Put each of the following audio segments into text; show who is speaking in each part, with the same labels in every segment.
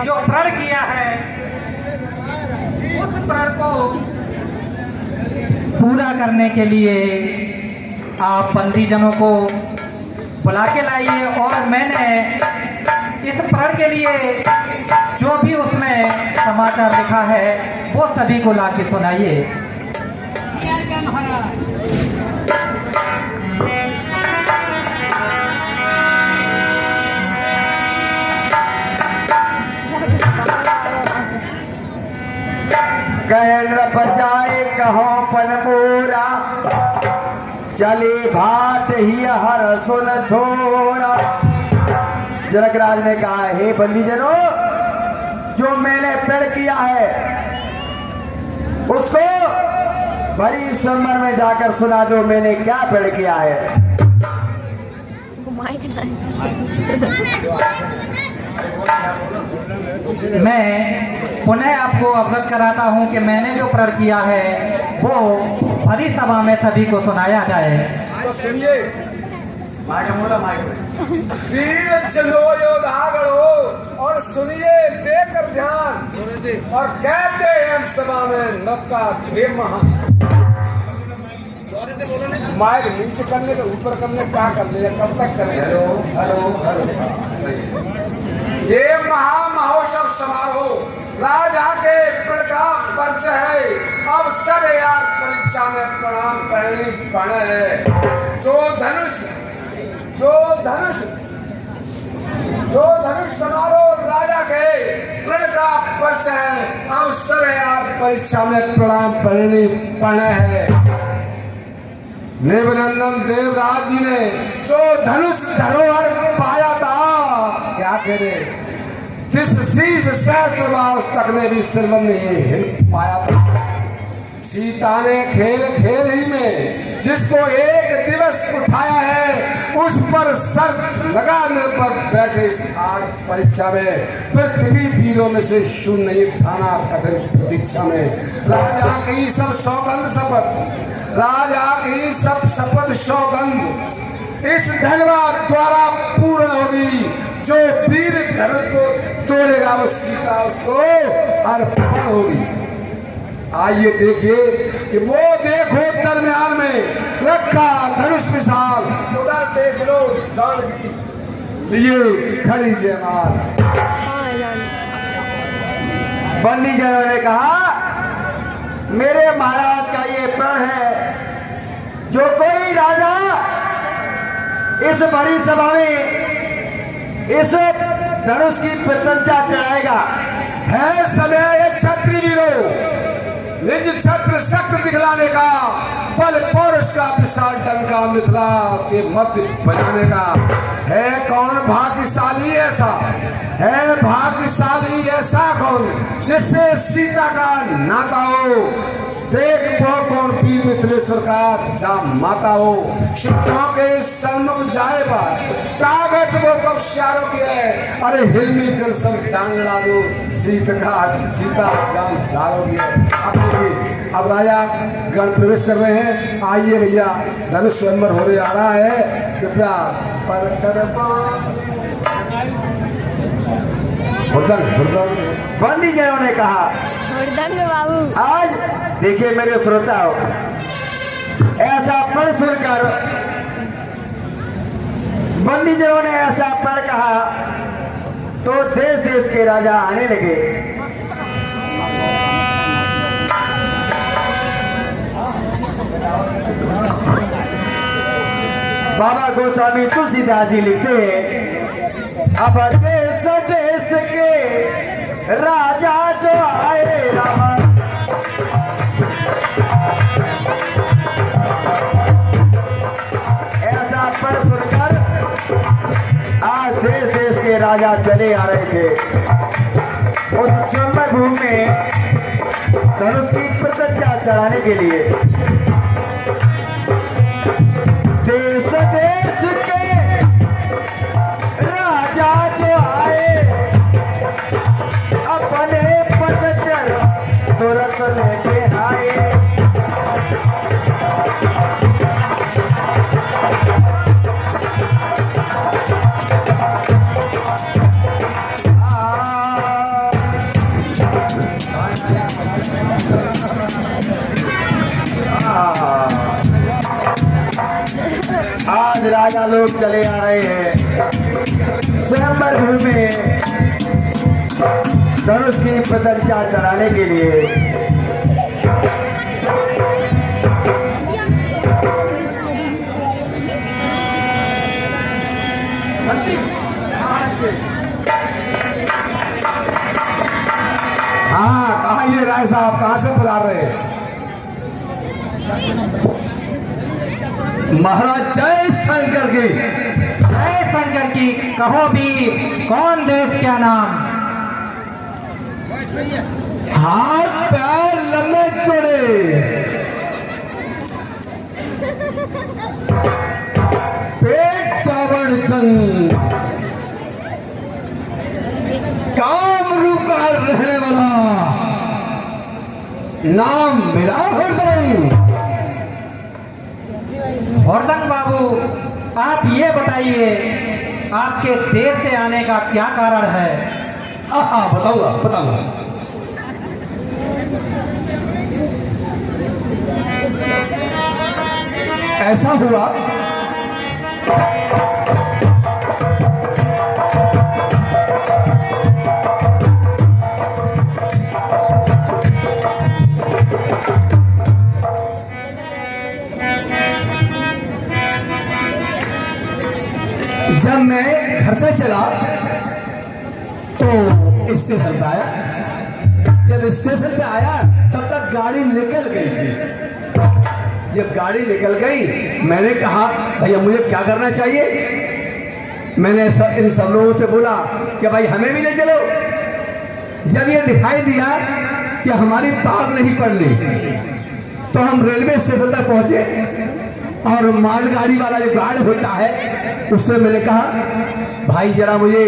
Speaker 1: जो प्रण किया है उस प्रण को पूरा करने के लिए आप बंदीजनों को बुला के लाइए और मैंने इस प्रण के लिए जो भी उसमें समाचार लिखा है वो सभी को ला के सुनाइए।
Speaker 2: कहन बजाए कहो पन मोरा चले भाट ही हर सुन थोड़ा। जनकराज ने कहा, हे बंदीजनों, जो मैंने पेड़ किया है उसको भरी स्वयंवर में जाकर सुना दो मैंने क्या पेड़ किया है।
Speaker 1: मैं पुनः आपको अवगत कराता हूं कि मैंने जो प्रण किया है वो भरी सभा में सभी को सुनाया जाए।
Speaker 3: तो सुनिए, वीर चलो योद्धागणों और सुनिए देकर ध्यान। और कहते हैं हम सभा में नवका देव महा माइक नीचे करने के ऊपर करने क्या करने कब तक करें। Hello hello hello. ये महा महोत्सव समारोह राजा के प्रण का परिचय है। अब सर यार परीक्षा में प्रणाम करनी पड़े। जो धनुष समारोह राजा के प्रण का परिचय है। अब सर यार परीक्षा में प्रणाम करनी पड़े है। देवनंदन देवराज जी ने जो धनुष धरोहर पाया था, क्या कह रहे, जिस शीश सहस्रवास तक ने भी सिरवन नहीं पाया था। सीता ने खेल खेल ही में जिसको एक दिवस उठाया है उस पर सर लगाने पर बैठे इस आग परीक्षा में पृथ्वी वीरों में से शून्य नहीं उठाना कठिन प्रतीक्षा में। राजा की सब सौगंध शपथ, राजा की सब शपथ सौगंध इस धन्यवाद द्वारा पूर्ण होगी। जो वीर धनुष को तोड़ेगा वो सीता उसको अर्पण होगी। आइए देखिए कि वो देखो दरमियान में रखा धनुष विशाल, उधर देख लो जानकी लिए खड़ी जयमाल।
Speaker 2: बंदीजनों ने कहा, मेरे महाराज का ये प्रण है, जो कोई राजा इस भरी सभा में इस धनुष की प्रशंसा चढ़ाएगा,
Speaker 3: है समय क्षत्रिय वीरों निज छत्र शक्ति दिखलाने का, बल पौरुष का विशाल डंका मिथिला के मध्य बजाने का। है कौन भाग्यशाली ऐसा, है भाग्यशाली ऐसा कौन जिससे सीता का नाता हो। देख वो कौन वीर मिथिलेश्वर का जा माता हो। शिवों के सन्मुख जाए बार ताकत वो कब शारों की है। अरे हिल मिल कर सब जान लड़ा दो सीता जान दारों की है। अब राजा गण प्रवेश कर रहे हैं। आइए भैया, धनुष स्वयंवर होने आ रहा है। कृपया
Speaker 2: बंदीजनों ने कहा,
Speaker 4: बाबू
Speaker 2: आज देखिए मेरे श्रोता हो, ऐसा प्रण सुनकर बंदीजनों ने ऐसा प्रण कहा तो देश देश के राजा आने लगे। बाबा गोस्वामी तुलसीदास जी लिखते हैं, अब देश देश के राजा जो आए रामा, ऐसा पढ़ सुनकर आज देश देश के राजा चले आ रहे थे उस स्वयंवर भूमि में धनुष की प्रतिज्ञा चढ़ाने के लिए। देश देश के राजा जो आए अपने पद चल तुरंत लेके आए। राजा लोग चले आ रहे हैं स्वयंवर भूमि में धनुष की प्रदर्शा चढ़ाने के लिए।
Speaker 3: हाँ, कहा ये राय साहब कहाँ से पधार रहे हैं? महाराज जय शंकर की।
Speaker 1: जय शंकर की। कहो भी कौन देश क्या नाम?
Speaker 3: हाथ पैर लम्बे चौड़े, पेट चावड़ चंद, कामरूप का रहने वाला, नाम मेरा हुरदंग।
Speaker 1: हुरदंग बाबू, आप ये बताइए आपके देर से आने का क्या कारण है?
Speaker 3: हाँ बताऊंगा। ऐसा हुआ जब मैं घर से चला तो स्टेशन पे आया। जब स्टेशन पे आया तब तक गाड़ी निकल गई थी। जब गाड़ी निकल गई मैंने कहा भैया मुझे क्या करना चाहिए। मैंने इन सब लोगों से बोला कि भाई हमें भी ले चलो। जब ये दिखाई दिया कि हमारी पार नहीं पड़नी तो हम रेलवे स्टेशन तक पहुंचे और मालगाड़ी वाला जो गार्ड होता है उससे मैंने कहा भाई जरा मुझे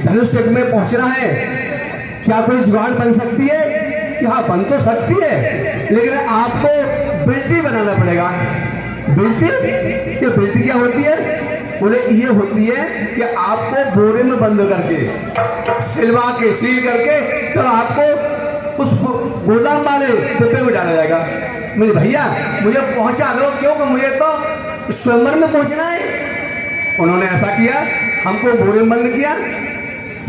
Speaker 3: धनुष यज्ञ में पहुंचना है, क्या कोई जुगाड़ बन सकती है? कि हाँ बन तो सकती है लेकिन आपको बिल्टी बनाना पड़ेगा। बिल्टी? ये बिल्टी क्या होती है? बोले ये होती है कि आपको बोरे में बंद करके सिलवा के सील करके तो आपको उस गोदाम वाले डिब्बे में डाला जाएगा। मुझे भैया मुझे पहुंचा लो, क्योंकि मुझे तो स्वयंवर में पहुंचना है। उन्होंने ऐसा किया, हमको बोरे में बंद किया,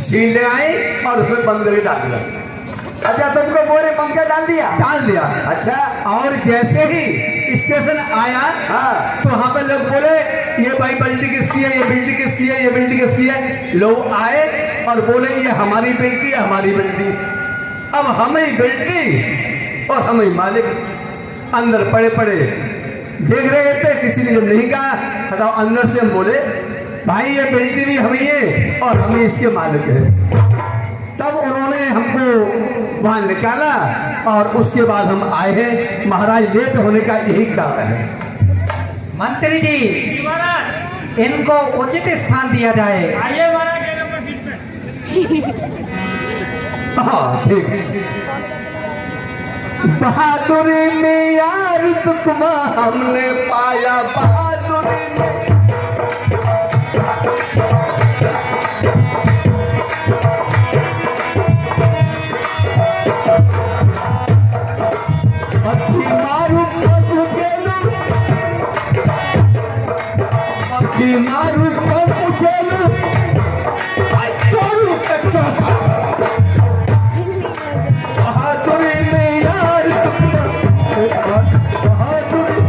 Speaker 3: सील लगाए और उसमें बंद करके डाल दिया।
Speaker 2: अच्छा, तुमको बोरे पंख डाल दिया? अच्छा।
Speaker 3: और जैसे ही स्टेशन आया
Speaker 2: हाँ।
Speaker 3: तो वहां पे लोग बोले ये भाई बिल्टी किसकी है, ये बिल्टी किसकी है, ये बिल्टी किसकी है। लोग आए और बोले ये हमारी बिल्टी है, हमारी बिल्टी। अब हम ही बिल्टी और हम ही मालिक। अंदर पड़े पड़े देख रहे थे, किसी ने जब नहीं कहा बताओ अंदर से हम बोले भाई ये बिल्टी भी हम ही है और हम ही इसके मालिक हैं। तब उन्होंने हमको वहां निकाला और उसके बाद हम आए हैं। महाराज लेट होने का यही कारण है।
Speaker 1: मंत्री जी इनको उचित स्थान दिया जाए।
Speaker 5: आइए महाराज के नंबर सीट पे।
Speaker 3: हाँ ठीक। बहादुरी में यार तुकमा हमने पाया, बहादुरी में अखी मारू पहुंचेलू, अखी मारू पहुंचेलू तोरू कच्चा था। बहादुरी में यार बहादुरी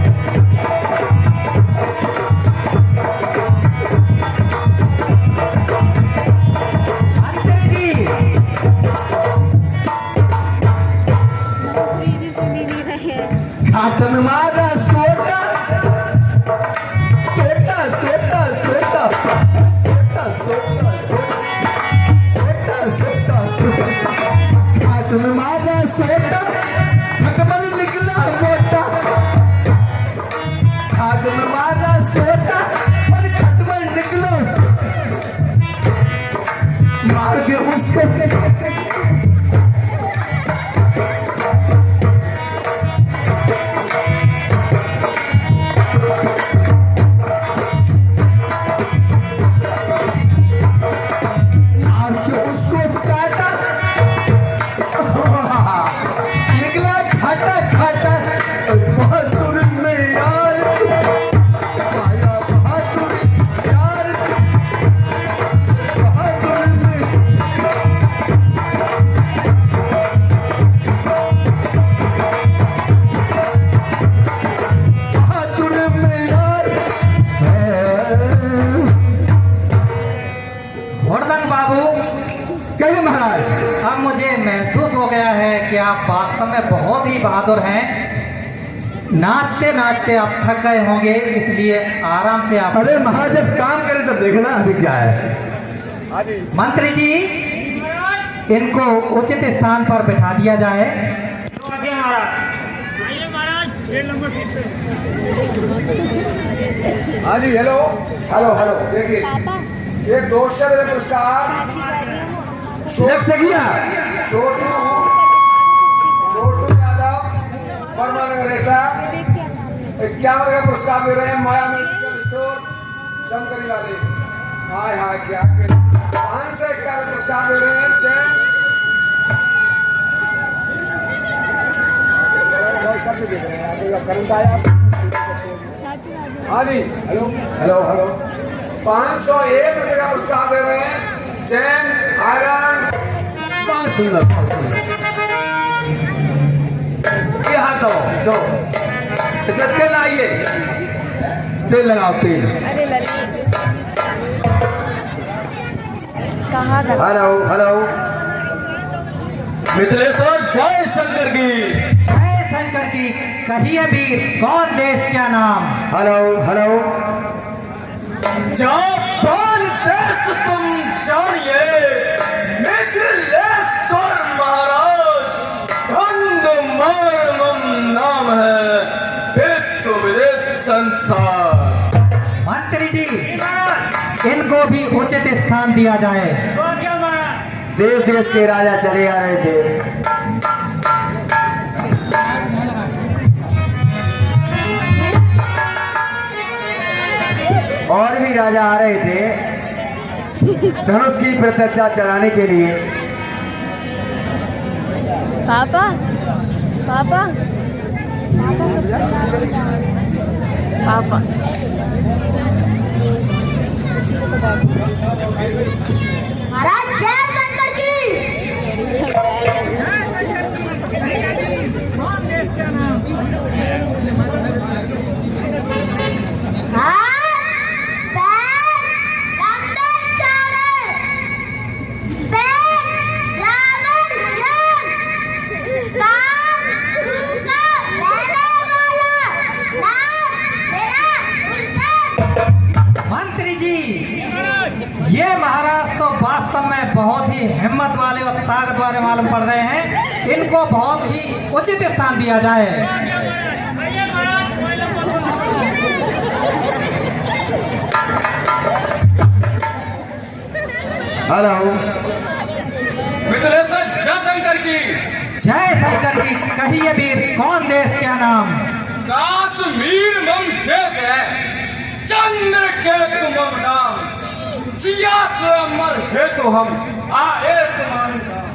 Speaker 3: घाट में मारा सोटा सोटा सोटा सोटा सोटा सोटा सोटा सोटा सोटा घाट में मारा सोटा खटमल निकला मोटा। घाट में मारा सोटा और खटमल निकलो मार के उसको
Speaker 1: महाराज, अब मुझे महसूस हो गया है कि आप वास्तव में बहुत ही बहादुर हैं। नाचते नाचते आप थक गए होंगे, इसलिए आराम से आप।
Speaker 3: अरे महाराज, जब काम करें तब देखना अभी क्या है।
Speaker 1: मंत्री जी, इनको उचित स्थान पर बैठा दिया जाए।
Speaker 5: आगे महाराज, आइए महाराज, 1 नंबर सीट पे।
Speaker 3: हाँ जी, हेलो हेलो हेलो, देखिए
Speaker 4: पापा
Speaker 3: ये 200 रुपये पुरस्कार छोटू यादव, परमानगर रेता 51 का पुरस्कार दे रहे हैं माया मेडिकल स्टोर चमकरी वाले। हाय हाय, क्या 551 पुरस्कार दे रहे हैं हाँ जी, हेलो हेलो हेलो, 501 रुपये का पुरस्कार दे रहे हैं चैन आयरन। बहुत सुंदर, बहुत सुंदर। ये हाथ दो, जो इसमें तेल आइए, तेल लगाओ, तेल।
Speaker 4: अरे ललित कहाँ था?
Speaker 2: हेलो हेलो,
Speaker 3: मिथिलेश्वर जय शंकर की।
Speaker 1: जय शंकर की। कहिए वीर, कौन देश क्या नाम?
Speaker 2: हेलो हेलो,
Speaker 3: जापान देश तुम जानिए, मिथिलेश्वर महाराज धंधमारमम नाम है, विश्व विदित संसार।
Speaker 1: मंत्री जी, इनको भी उचित स्थान दिया जाए।
Speaker 5: तो क्या महाराज?
Speaker 2: देश देश के राजा चले आ रहे थे, और भी राजा आ रहे थे धनुष की प्रतिष्ठा चढ़ाने के लिए।
Speaker 4: पापा पापा पापा महाराज जय शंकर की।
Speaker 1: मंत्री जी, ये महाराज तो वास्तव में बहुत ही हिम्मत वाले और ताकत वाले मालूम पड़ रहे हैं। इनको बहुत ही उचित स्थान दिया जाए।
Speaker 5: आइए महाराज, 1 नंबर।
Speaker 2: हेलो,
Speaker 3: मिथिलेश्वर जय शंकर की।
Speaker 1: जय शंकर की। कहिए वीर, कौन देश क्या नाम?
Speaker 3: काश्मीर मम देश है, चंद्र के तुम नाम, सिया स्वयंवर है तो हम आए तुम्हारे नाम।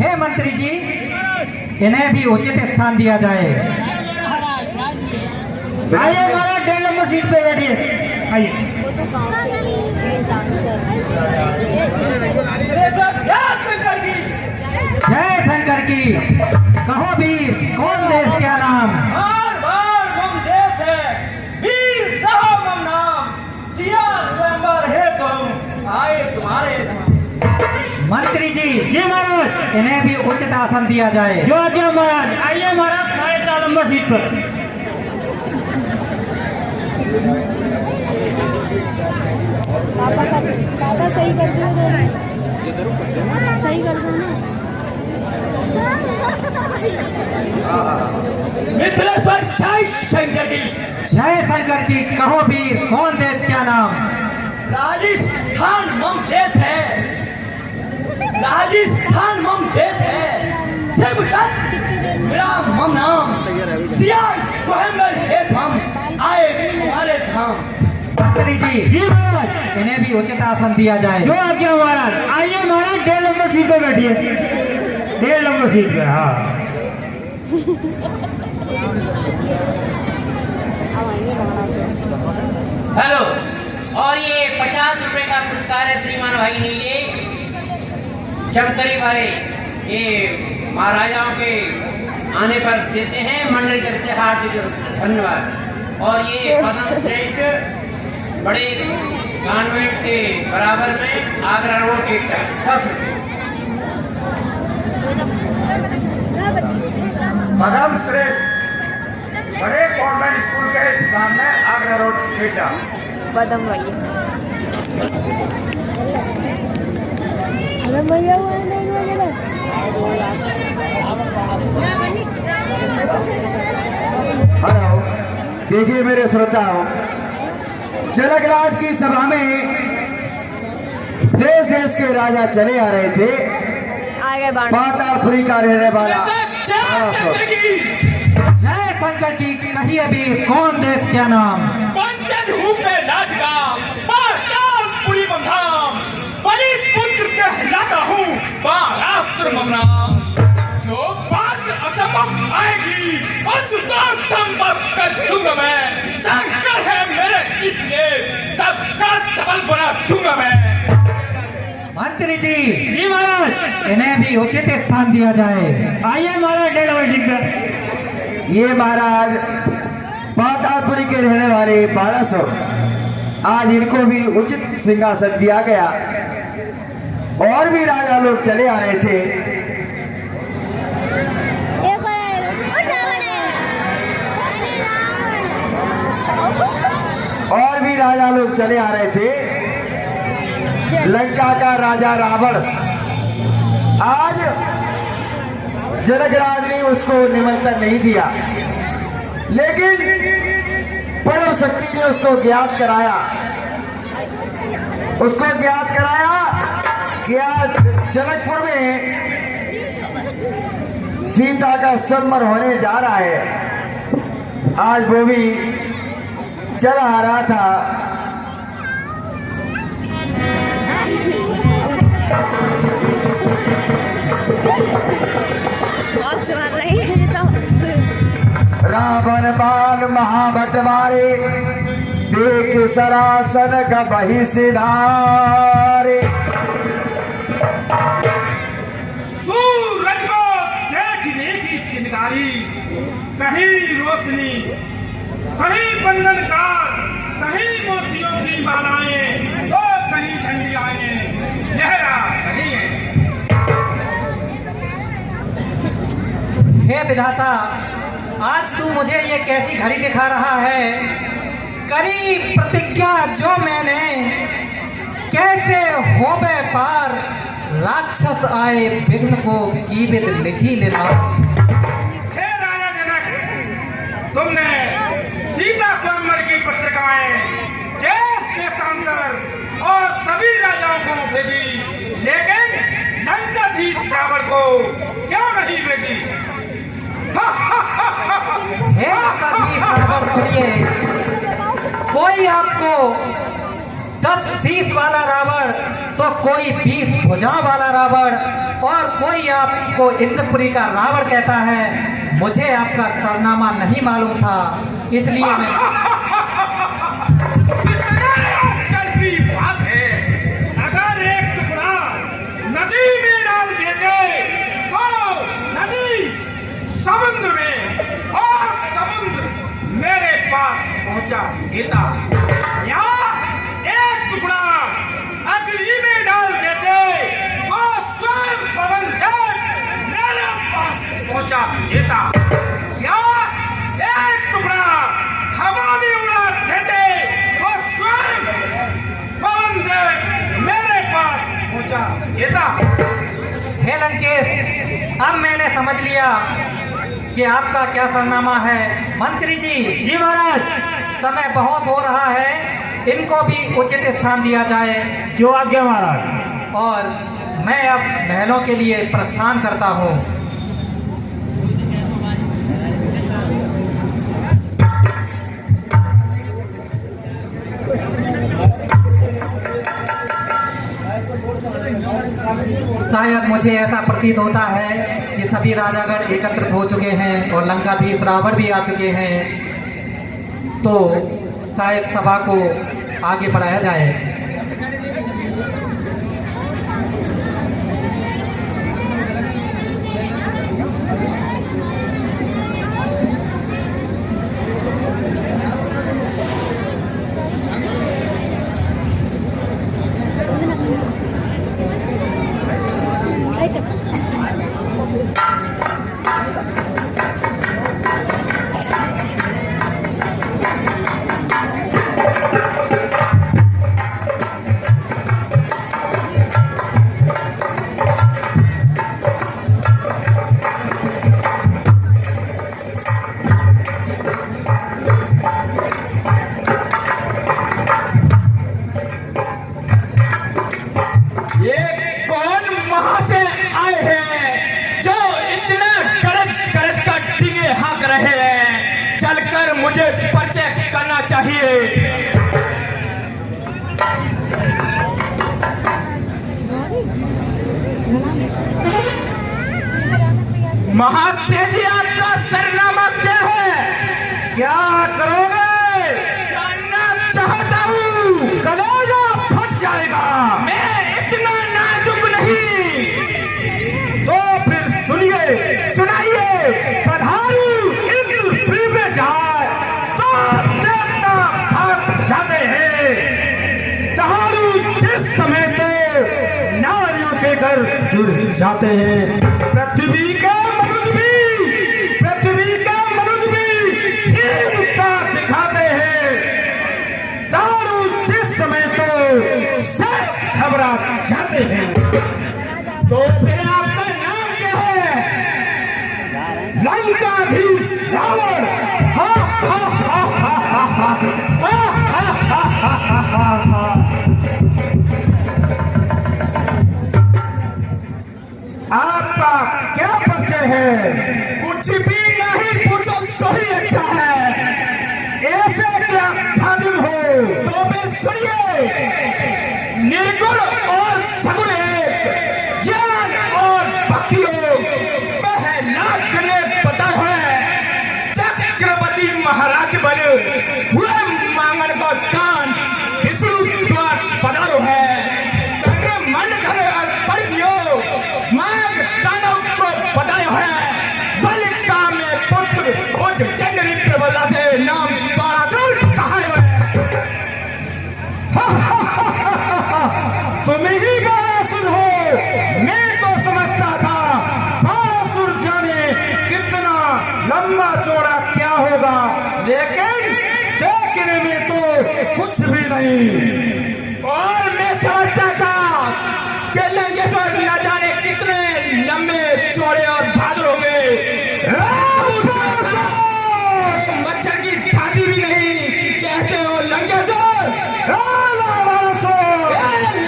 Speaker 1: हे मंत्री जी, इन्हें भी उचित स्थान दिया जाए। आइए महाराज, 1.5 नंबर सीट पे बैठिए। आइए। जय शंकर की। कहो वीर, कौन देश क्या नाम?
Speaker 3: बार बार मम देश है, वीर साहब मम नाम, सिया स्वयंवर है तो हम आए तुम्हारे नाम।
Speaker 1: मंत्री जी। जी महाराज, इन्हें भी उचित आसन दिया जाए। जो आज्ञा महाराज। आइए महाराज, 4.5 नंबर सीट पर।
Speaker 4: पापा सही कर दो, सही कर दो ना।
Speaker 3: मिथिलेश्वर जय शंकर की।
Speaker 1: जय शंकर की। कहो वीर, कौन देश क्या नाम?
Speaker 3: राजस्थान मम देश है, राजस्थान मम देश है, शिवदत्त मेरा मम नाम, सिया स्वयंवर है हम आए तुम्हारे धाम।
Speaker 1: मंत्री जी। जी महाराज, इन्हें भी उचित आसन दिया जाए। जो आज्ञा महाराज। आइए महाराज, 1.5 नंबर सीट पे बैठिए। 1.5 नंबर सीट पे। हाँ।
Speaker 6: हेलो, और ये 50 रुपए का पुरस्कार है श्रीमान भाई नीलेश चमकरी वाले, ये महाराजाओं के आने पर देते हैं, मंडली तरफ से हार्दिक धन्यवाद। और ये पदम श्रेष्ठ बड़े कॉन्वेंट के बराबर में आगरा रोड के 10 रुपये।
Speaker 5: बेटा।
Speaker 4: बदम भैया अरे भैया वो नहीं वगैरह
Speaker 2: हेलो, देखिए मेरे श्रोताओं, जनकराज की सभा में देश देश के राजा चले आ रहे थे।
Speaker 4: आगे बढ़
Speaker 2: पातालपुरी का रहने वाला
Speaker 1: जय शंकर की कहिए भी कौन देश क्या नाम?
Speaker 5: पंचज हूँ पे नाटका, पातालपुरी बंधाम, बलि पुत्र कहलाता हूँ, बाराश्र ममनाम। जो बात असंभव आएगी, उसको संभव कर दूंगा मैं। शंकर है मेरे इसलिए सबका सबल बना दूंगा मैं।
Speaker 1: मंत्री जी महाराज, इन्हें भी उचित स्थान दिया जाए। आइए महाराज, 1.5 बजे तक।
Speaker 2: ये महाराज पातालपुरी के रहने वाले 1200, आज इनको भी उचित सिंहासन दिया गया। और भी राजा लोग चले आ रहे थे।
Speaker 4: एक और रावण
Speaker 2: और भी राजा लोग चले आ रहे थे। लंका का राजा रावण, आज जनकराज ने उसको निमंत्रण नहीं दिया, लेकिन परम शक्ति ने उसको ज्ञात कराया। कि आज जनकपुर में सीता का संमर होने जा रहा है। आज वो भी चला आ रहा था।
Speaker 4: बहुत मार रही है तो
Speaker 2: रावण बाल महाभट मारे, देख सरासन का बही सिधारे।
Speaker 5: सूरज को देखने की चिंगारी, कहीं रोशनी, कहीं बंधन का, कहीं मोतियों की मालाएं, तो कहीं झंडियाएं लहरा रही हैं।
Speaker 1: हे विधाता, आज तू मुझे ये कैसी घड़ी दिखा रहा है? करी प्रतिज्ञा जो मैंने, कैसे होबे पार, राक्षस आए विघ्न को कीविद लिखी लेना।
Speaker 5: हे राजा जनक, तुमने सीता स्वयंवर की पत्रिकाएं देश देशांतर और सभी राजाओं को भेजी, लेकिन लंकाधीश रावण को क्यों नहीं भेजी?
Speaker 1: हे लंकाधीश रावण, सुनिए, कोई आपको 10 शीश वाला रावण, तो कोई 20 भुजा वाला रावण, और कोई आपको इंद्रपुरी का रावण कहता है। मुझे आपका सरनामा नहीं मालूम था, इसलिए मैं
Speaker 5: कितने आश्चर्य की बात है। अगर एक टुकड़ा नदी में डाल देते तो नदी समुद्र में और समुद्र मेरे पास पहुंचा देता, या एक टुकड़ा अग्नि में डाल देते तो स्वयं पवन देव मेरे पास पहुंचा देता, या एक टुकड़ा हवा में उड़ा देते तो स्वयं पवन देव मेरे पास पहुंचा देता।
Speaker 1: हे लंकेश, अब मैंने समझ लिया कि आपका क्या सरनामा है। मंत्री जी महाराज, समय बहुत हो रहा है, इनको भी उचित स्थान दिया जाए।
Speaker 3: जो आज्ञा महाराज।
Speaker 1: और मैं अब महलों के लिए प्रस्थान करता हूँ। शायद मुझे ऐसा प्रतीत होता है कि सभी राजागण एकत्रित हो चुके हैं और लंकाधीश रावण भी आ चुके हैं, तो शायद सभा को आगे बढ़ाया जाए।
Speaker 5: महाशय जी आपका सरनामा क्या है?
Speaker 3: क्या करोगे?
Speaker 5: जानना चाहता हूँ।
Speaker 3: कलेजा फट जाएगा।
Speaker 5: मैं इतना नाजुक नहीं।
Speaker 3: तो फिर सुनिए,
Speaker 5: सुनाइए।
Speaker 3: पधारू इस पृथ्वी में जाए तो देवता भाग जाते हैं। तहारू जिस समय तो नारियों के घर गिर जाते हैं। पृथ्वी के मनुष्य भी हीनता दिखाते हैं। दारू जिस समय तो शेष घबरा जाते हैं।
Speaker 5: तो फिर आपका नाम क्या है?
Speaker 3: लंकाधीश रावण। हा हा हा हा हा हा हा हा हा हा हा। आपका क्या परिचय है?
Speaker 5: कुछ भी नहीं, पूछो सही अच्छा है।
Speaker 3: ऐसे क्या खादिम हो?
Speaker 5: तो फिर सुनिए। निर्गुण और सगुण एक, ज्ञान और भक्ति योग, पहला गणित पता है। चक्रवर्ती महाराज बने हुए मांगन को दान विष्णु द्वार पधारो है। तन मन धन अर्पण कियो, मांग दानव को बतायो है। बल काम में पुत्र उच्च दंडनी प्रबलता से नाम पाराचल कहायो है।
Speaker 3: तुम ही बारासुर हो। मैं तो समझता था बारासुर जाने कितना लंबा चौड़ा क्या होगा, लेकिन देखने में तो कुछ भी नहीं।
Speaker 5: और मैं समझता था कि लंकेश्वर न जाने कितने लंबे चौड़े और बहादुर होंगे। मच्छर की भांति भी नहीं कहते हो लंकेश्वर।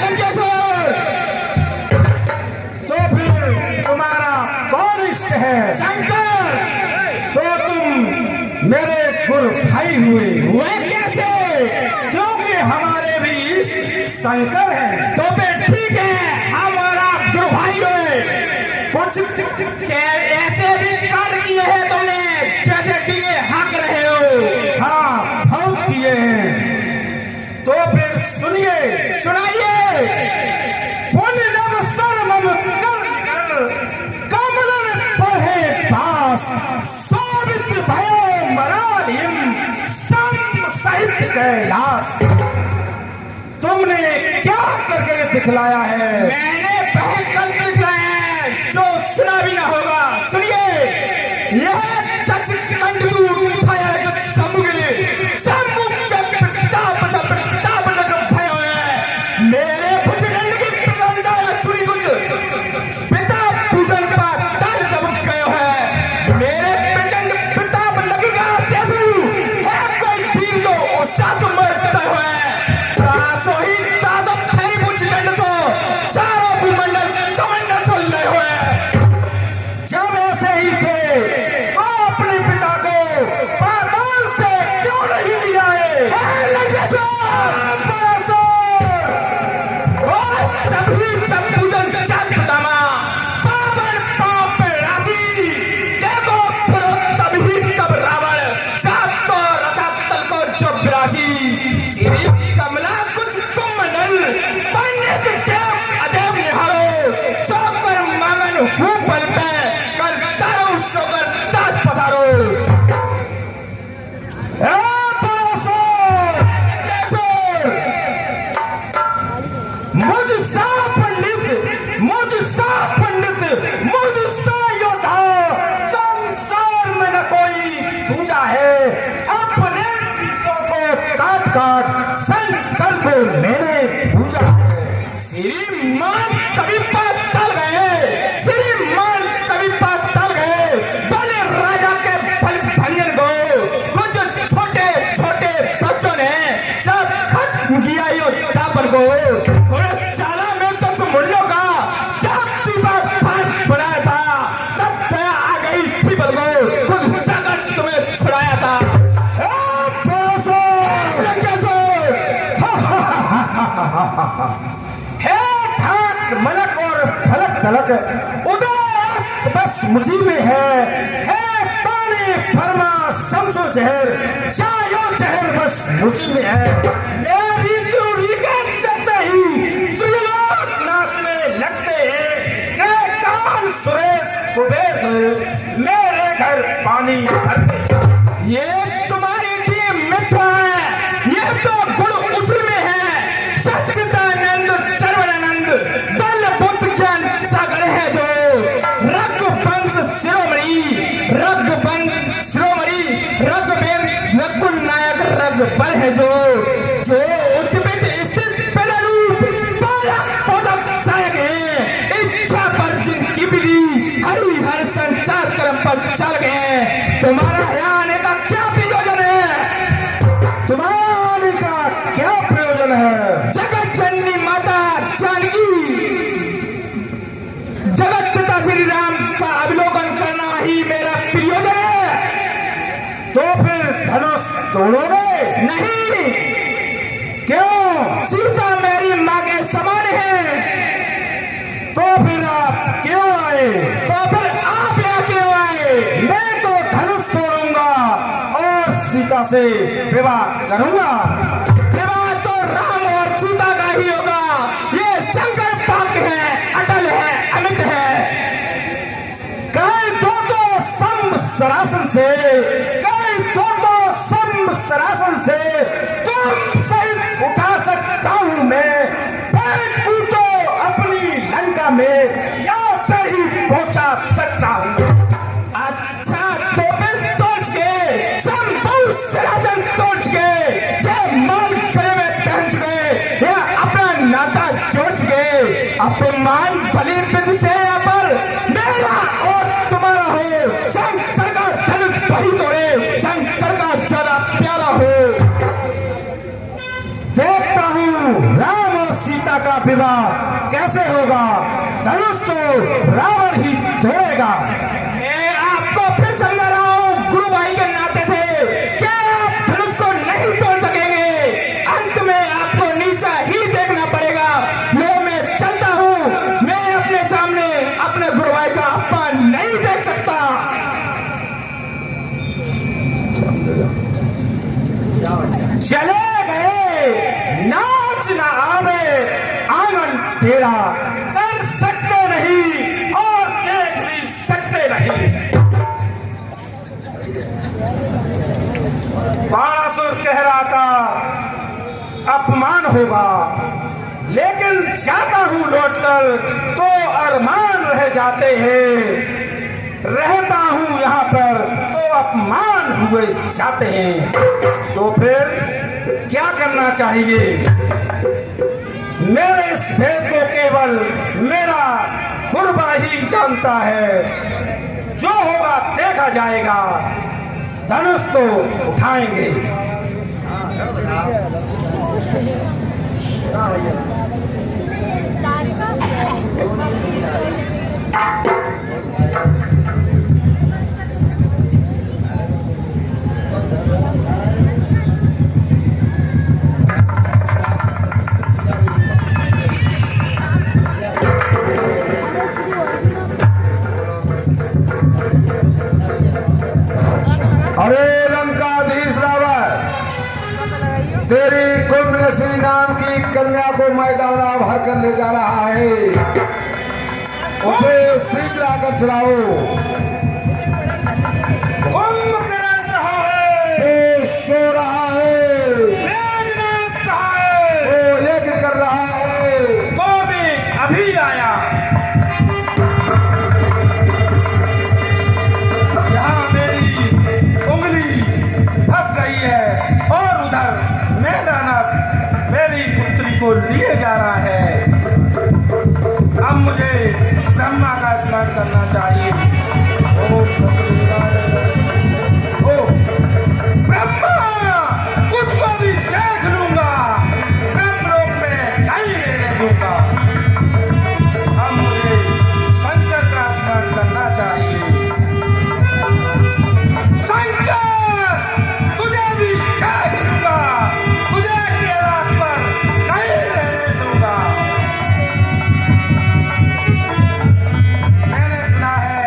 Speaker 5: लंकेश्वर
Speaker 3: तो फिर तुम्हारा कौन इष्ट है?
Speaker 5: शंकर।
Speaker 3: तो तुम मेरे गुरु भाई हुए।
Speaker 5: वह कैसे?
Speaker 3: क्योंकि हमारे भी इष्ट शंकर हैं।
Speaker 5: तो फिर ठीक है, हमारा गुरु भाई है। कुछ ऐसे भी कार्य किए हैं तुमने जैसे डीगे हाँक रहे हो।
Speaker 3: हाँ, बहुत किए हैं। तो फिर सुनिए,
Speaker 5: सुनाइए।
Speaker 3: पुण्यम सर्वम कर कमलन पढ़े पास सावित्र भयो मरालिम सम सहित कैलाश। तुमने क्या करके दिखलाया है?
Speaker 5: मैंने बहुत कल्पित किया है जो सुना भी ना होगा। सुनिए। यह दस कंडू उठाया जो सम्मुख ने सम्मुख के प्रताप से प्रताप लग भयो है। मेरे भुजदंड की प्रशंसा सुनी कुछ पिता पूजन पर तल चमक गयो है। मेरे प्रचंड प्रताप लगेगा शेषु है कोई वीर जो उसास मरता है। तासो ही तासो फेरी भुजदंड सो सारो भूमंडल कमंडल चल रहे हुए।
Speaker 3: जब ऐसे ही थे तो अपने पिता को पाताल से क्यों नहीं लिया है?
Speaker 5: जब पूजन चाँद पितामा पावन पाप पे राशि देखो फिर तभी तब रावण सात को रसातल को जो विरासी श्री कमला कुछ कुमंडल पंडित देव अदेव निहारो सोकर मांगन हूँ पल पे कर तारो सोकर ताज पधारो।
Speaker 3: मुझसा पंडित मुझसा योद्धा संसार में न कोई पूजा है। अपने पीठों को काट काट शंकर को मैंने पूजा है।
Speaker 5: श्रीमान कभी पाताल गए। श्रीमान कभी पाताल गए। बड़े राजा के बल भंजन को कुछ छोटे छोटे बच्चों ने सब खत्म किया योद्धा बल को। साला में तो मुंडों का जब दीवार फाट बनाया था तब दया आ गई थी बल को खुद जाकर तुम्हें छुड़ाया था।
Speaker 3: हे ठाक मलक और फलक तलक उदय अस्त बस मुझी में है ताने फरमा समझो जहर, चायो जहर बस मुझी में है। मेरी दूरी के चलते ही तुझे लोग नाचने लगते हैं, के कान सुरेश कुबेर मेरे घर पानी भरते। ये तुम्हारी टीम मिठा है, ये तो गुण उसी में है। सच्चिदानंद सर्वानंद बल बुद्ध ज्ञान सागर है जो रघुवंश शिरोमणि, रघुवंश शिरोमणि रघुबेन रघुल नायक रघुबर है जो उत्पित स्थित पहला रूप बाला पदक सायक है। इच्छा पर जिनकी विधि हरि हर संसार कर्म पर चल गए। तुम्हारा यहाँ आने का क्या प्रयोजन है? तुम्हारा आने का क्या प्रयोजन है? जगत जननी माता जानकी, जगत पिता श्री राम का अवलोकन करना ही मेरा प्रयोजन है। तो फिर धनुष तोड़ोगे? नहीं। क्यों? सीता मेरी माँ के समान है। तो फिर आप क्यों आए? तो फिर आप यहाँ क्यों आए? मैं तो धनुष तोड़ूंगा और सीता से विवाह करूंगा। विवाह तो राम और सीता का ही होगा। ये शंकर वाक्य है, अटल है, अमित है। कह दो तो संभ सरासन से, कह दो तो संभ सरासन से तुम सहित उठा सकता हूं मैं। पैर पूछो अपनी लंका में या सही पहुंचा सकता हूं। अच्छा तो फिर तोड़ के संभव सरासन तोड़ के जय मान करे में पहुंच गए या अपना नाता जोड़ गए। अपमान भली विधि से यहाँ पर मेरा और तुम्हारा हो। शंकर का धनुष भली तोड़े, शंकर का ज्यादा प्यारा हो। देखता हूँ राम और सीता का विवाह कैसे होगा। धनुष तो रावण ही तोड़ेगा। मैं आपको फिर समझा रहा हूँ गुरु भाई के नाते से, क्या आप धनुष को नहीं तोड़ सकेंगे। अंत में आपको नीचा ही देखना पड़ेगा। लो मैं चलता हूँ, मैं अपने सामने अपने गुरु भाई का अपमान नहीं देख सकता। चले गए नाच न आवे आंगन टेढ़ा, कर सकते नहीं और देख भी सकते नहीं। बाणासुर कह रहा था अपमान होगा, लेकिन जाता हूं लौटकर तो अरमान रह जाते हैं। रहता हूं यहाँ पर तो अपमान हुए जाते हैं। तो फिर क्या करना चाहिए? मेरे इस भेद को केवल मेरा गुरबा ही जानता है। जो होगा देखा जाएगा। धनुष तो उठाएंगे। अरे लंकाधीश रावण, तेरी कुंभनश्री नाम की कन्या को मैदाना भर कर ले जा रहा है। उसे श्रृंखला कर चढ़ाओ। कुंभकर्ण कहाँ है? सो रहा है। मेघनाथ कहाँ है? वो यज्ञ कर रहा है। वो भी अभी आया। यहाँ मेरी उंगली फंस गई है और उधर मेघनाथ मेरी पुत्री को लिए जा रहा है। अब मुझे ब्रह्मा का स्मरण करना चाहिए। ओ ब्रह्मा, कुछ भी देख लूंगा, ब्रह्मलोक में नहीं रहने दूंगा। अब मुझे शंकर का स्मरण करना चाहिए। शंकर, तुझे भी देख लूंगा, तुझे कैलाश पर नहीं रहने दूंगा। मैंने सुना है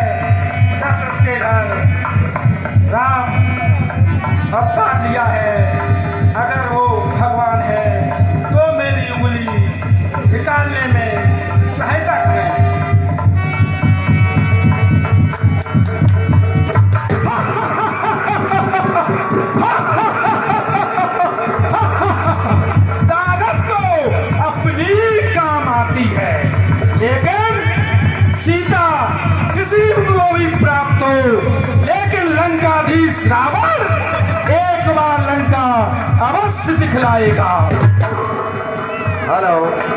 Speaker 3: आएगा।
Speaker 2: हेलो